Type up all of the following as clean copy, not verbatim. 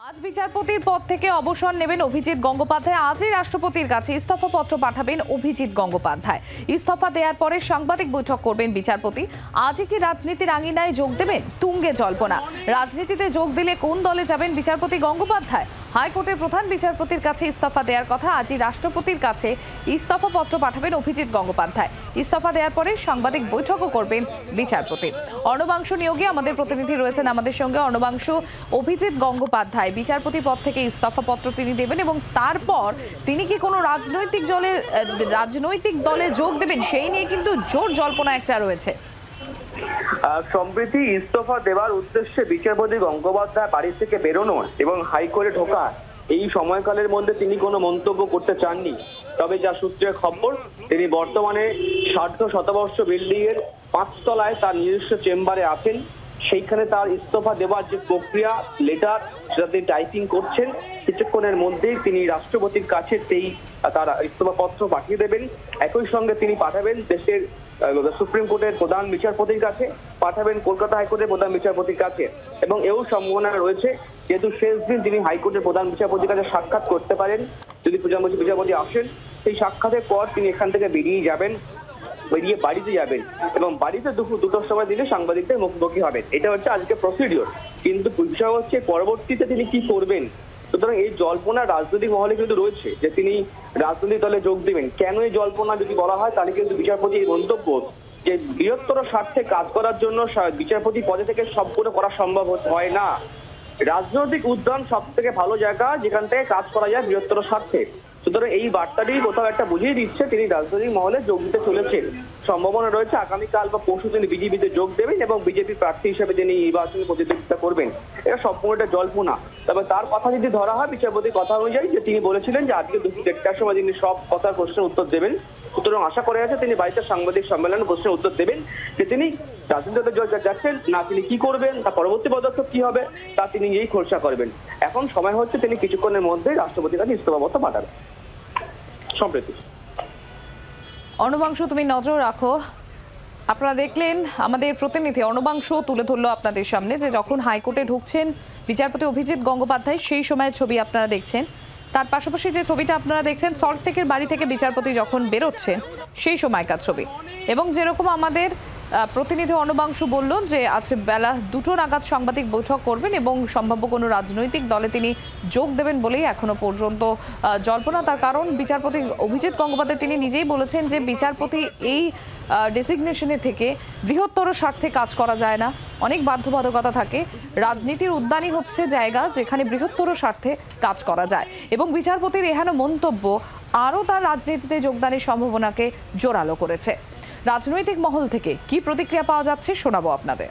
আজ বিচারপতির পদ থেকে অবসর নেবেন অভিজিৎ গঙ্গোপাধ্যায়। আজই রাষ্ট্রপতির কাছে ইস্তফাপত্র পাঠাবেন অভিজিৎ গঙ্গোপাধ্যায়। ইস্তফা দেওয়ার পরে সাংবাদিক বৈঠক করবেন বিচারপতি। আজই কি রাজনীতির আঙিনায় যোগ দেবেন? তুঙ্গে জল্পনা। রাজনীতিতে যোগ দিলে কোন দলে যাবেন বিচারপতি গঙ্গোপাধ্যায়? হাইকোর্টের প্রধান বিচারপতির কাছে ইস্তফা দেওয়ার কথা। আজই রাষ্ট্রপতির কাছে ইস্তফাপত্র পাঠাবেন অভিজিৎ গঙ্গোপাধ্যায়। ইস্তফা দেওয়ার পরে সাংবাদিক বৈঠকও করবেন বিচারপতি। অর্ণবাংশু নিয়োগে আমাদের প্রতিনিধি রয়েছেন আমাদের সঙ্গে। অর্ণবাংশু, অভিজিৎ গঙ্গোপাধ্যায় বিচারপতি পদ থেকে ইস্তফাপত্র তিনি দেবেন এবং তারপর তিনি কি কোনো রাজনৈতিক দলে যোগ দেবেন সেই নিয়ে কিন্তু জোর জল্পনা একটা রয়েছে। সম্প্রতি ইস্তফা দেওয়ার উদ্দেশ্যে বিচারপতি গঙ্গোপাধ্যায় বাড়ি থেকে বেরোনো এবং হাইকোর্টে ঢোকা এই সময়কালের মধ্যে তিনি কোনো মন্তব্য করতে চাননি। তবে যা সূত্রে খবর, তিনি বর্তমানে সার্ধ শতবর্ষ বিল্ডিং এর ৫ তলায় তার নিজস্ব চেম্বারে আছেন। সেইখানে তার ইস্তফা দেওয়ার যে প্রক্রিয়া, লেটার, সেটা তিনি টাইপিং করছেন। কিছুক্ষণের মধ্যেই তিনি রাষ্ট্রপতির কাছে তার ইস্তফাপত্র পাঠিয়ে দেবেন। একই সঙ্গে তিনি পাঠাবেন দেশের সুপ্রিম কোর্টের প্রধান বিচারপতির কাছে, পাঠাবেন কলকাতা হাইকোর্টের প্রধান বিচারপতির কাছে। এবং এও সম্ভাবনা রয়েছে, যেহেতু শেষ দিন তিনি হাইকোর্টের প্রধান বিচারপতির কাছে সাক্ষাৎ করতে পারেন, যদি প্রধান বিচারপতি আসেন, সেই সাক্ষাতের পর তিনি এখান থেকে বেরিয়ে বাড়িতে যাবেন এবং বাড়িতে দুপুর 2টার সময় দিনে সাংবাদিকদের মুখোমুখি হবেন। এটা হচ্ছে আজকে প্রসিডিওর। কিন্তু বিষয় হচ্ছে পরবর্তীতে তিনি কি করবেন। সুতরাং এই জল্পনা রাজনৈতিক মহলে কিন্তু রয়েছে যে তিনি রাজনৈতিক দলে যোগ দেবেন। কেন এই জল্পনা যদি বলা হয়, তাহলে কিন্তু বিচারপতি এই মন্তব্য যে বৃহত্তর স্বার্থে কাজ করার জন্য বিচারপতি পদে থেকে সবগুলো করা সম্ভব হয় না। রাজনৈতিক উদ্যান সব থেকে ভালো জায়গা যেখান থেকে কাজ করা যায় বৃহত্তর স্বার্থে। সুতরাং এই বার্তাটি কোথাও একটা বুঝিয়ে দিচ্ছে তিনি রাজনৈতিক মহলে যোগ দিতে চলেছেন। সম্ভাবনা রয়েছে আগামীকাল বা পরশু তিনি বিজেপিতে যোগ দেবেন এবং বিজেপি প্রার্থী হিসেবে তিনি নির্বাচনী প্রতিদ্বন্দ্বিতা করবেন। এটা সম্পূর্ণ একটা জল্পনা। তবে তার কথা যদি ধরা হয়, বিচারপতির কথা অনুযায়ী যে তিনি বলেছিলেন যে আজকে দুপুর 1টার সময় তিনি সব কথার প্রশ্নের উত্তর দেবেন। সুতরাং আশা করা যাচ্ছে তিনি বাড়িতে সাংবাদিক সম্মেলনে প্রশ্নের উত্তর দেবেন যে তিনি রাজনীতিতে যাচ্ছেন না, তিনি কি করবেন, তার পরবর্তী পদক্ষেপ কি হবে তা তিনি নিজেই খোলসা করবেন। এখন সময় হচ্ছে তিনি কিছুক্ষণের মধ্যেই রাষ্ট্রপতির কাছে ইস্তফাপত্র পাঠাবেন। সম্প্রতি অর্ণবাংশু, তুমি নজর রাখো। আপনারা দেখলেন আমাদের প্রতিনিধি অর্ণবাংশু তুলে ধরলো আপনাদের সামনে যে যখন হাইকোর্টে ঢুকছেন বিচারপতি অভিজিৎ গঙ্গোপাধ্যায়, সেই সময়ের ছবি আপনারা দেখছেন। তার পাশাপাশি যে ছবিটা আপনারা দেখছেন সল্টলেকের বাড়ি থেকে বিচারপতি যখন বেরোচ্ছেন সেই সময়কার ছবি। এবং যেরকম আমাদের প্রতিনিধি অর্ণবাংশু বলল যে আজ বেলা 2টো নাগাদ সাংবাদিক বৈঠক করবেন এবং সম্ভাব্য কোনো রাজনৈতিক দলে তিনি যোগ দেবেন বলেই এখনো পর্যন্ত জল্পনা। তার কারণ বিচারপতি অভিজিৎ গঙ্গোপাধ্যায় তিনি নিজেই বলেছেন যে বিচারপতি এই ডেসিগনেশনে থেকে বৃহত্তর স্বার্থে কাজ করা যায় না, অনেক বাধ্যবাধকতা থাকে। রাজনীতির উদ্যানই হচ্ছে জায়গা যেখানে বৃহত্তর স্বার্থে কাজ করা যায়। এবং বিচারপতির এহেন মন্তব্য আরও তার রাজনীতিতে যোগদানের সম্ভাবনাকে জোরালো করেছে। রাজনৈতিক মহল থেকে কি প্রতিক্রিয়া পাওয়া যাচ্ছে শোনাবো আপনাদের।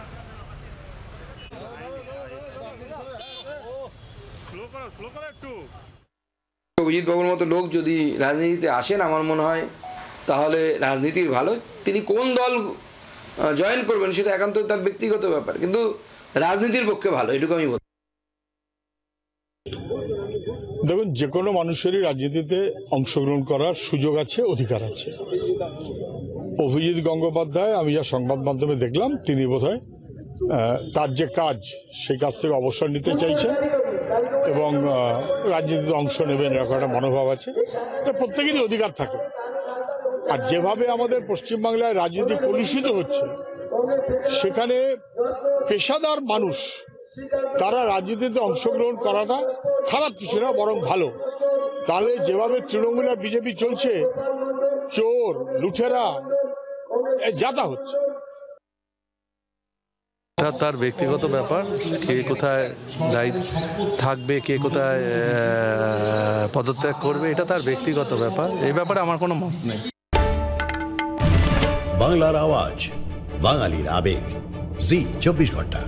অভিজিৎ বাবুর মতো লোক যদি রাজনীতিতে আসেন, আমার মনে হয় তাহলে রাজনীতির ভালো। তিনি কোন দল জয়েন করবেন সেটা একান্ত তার ব্যক্তিগত ব্যাপার, কিন্তু রাজনীতির পক্ষে ভালো, এটুকু আমি বলছি। দেখুন, যে কোনো মানুষেরই রাজনীতিতে অংশগ্রহণ করার সুযোগ আছে, অধিকার আছে। অভিজিৎ গঙ্গোপাধ্যায়, আমি যা সংবাদ মাধ্যমে দেখলাম, তিনি বোধহয় তার যে কাজ সেই কাজ থেকে অবসর নিতে চাইছেন এবং রাজনীতিতে অংশ নেবেন এরকম একটা মনোভাব আছে। এটা প্রত্যেকেরই অধিকার থাকে। আর যেভাবে আমাদের পশ্চিমবাংলায় রাজনীতি কলুষিত হচ্ছে, সেখানে পেশাদার মানুষ তারা রাজনীতিতে অংশগ্রহণ করাটা খারাপ কিছু না, বরং ভালো। তাহলে যেভাবে তৃণমূল আর বিজেপি চলছে, চোর লুঠেরা যাতা হচ্ছে। তার ব্যক্তিগত ব্যাপার, কে কোথায় দায়িত্ব থাকবে, কে কোথায় পদত্যাগ করবে, এটা তার ব্যক্তিগত ব্যাপার। এই ব্যাপারে আমার কোনো মত নেই। বাংলার আওয়াজ, বাঙালির আবেগ, জি 24 ঘন্টা।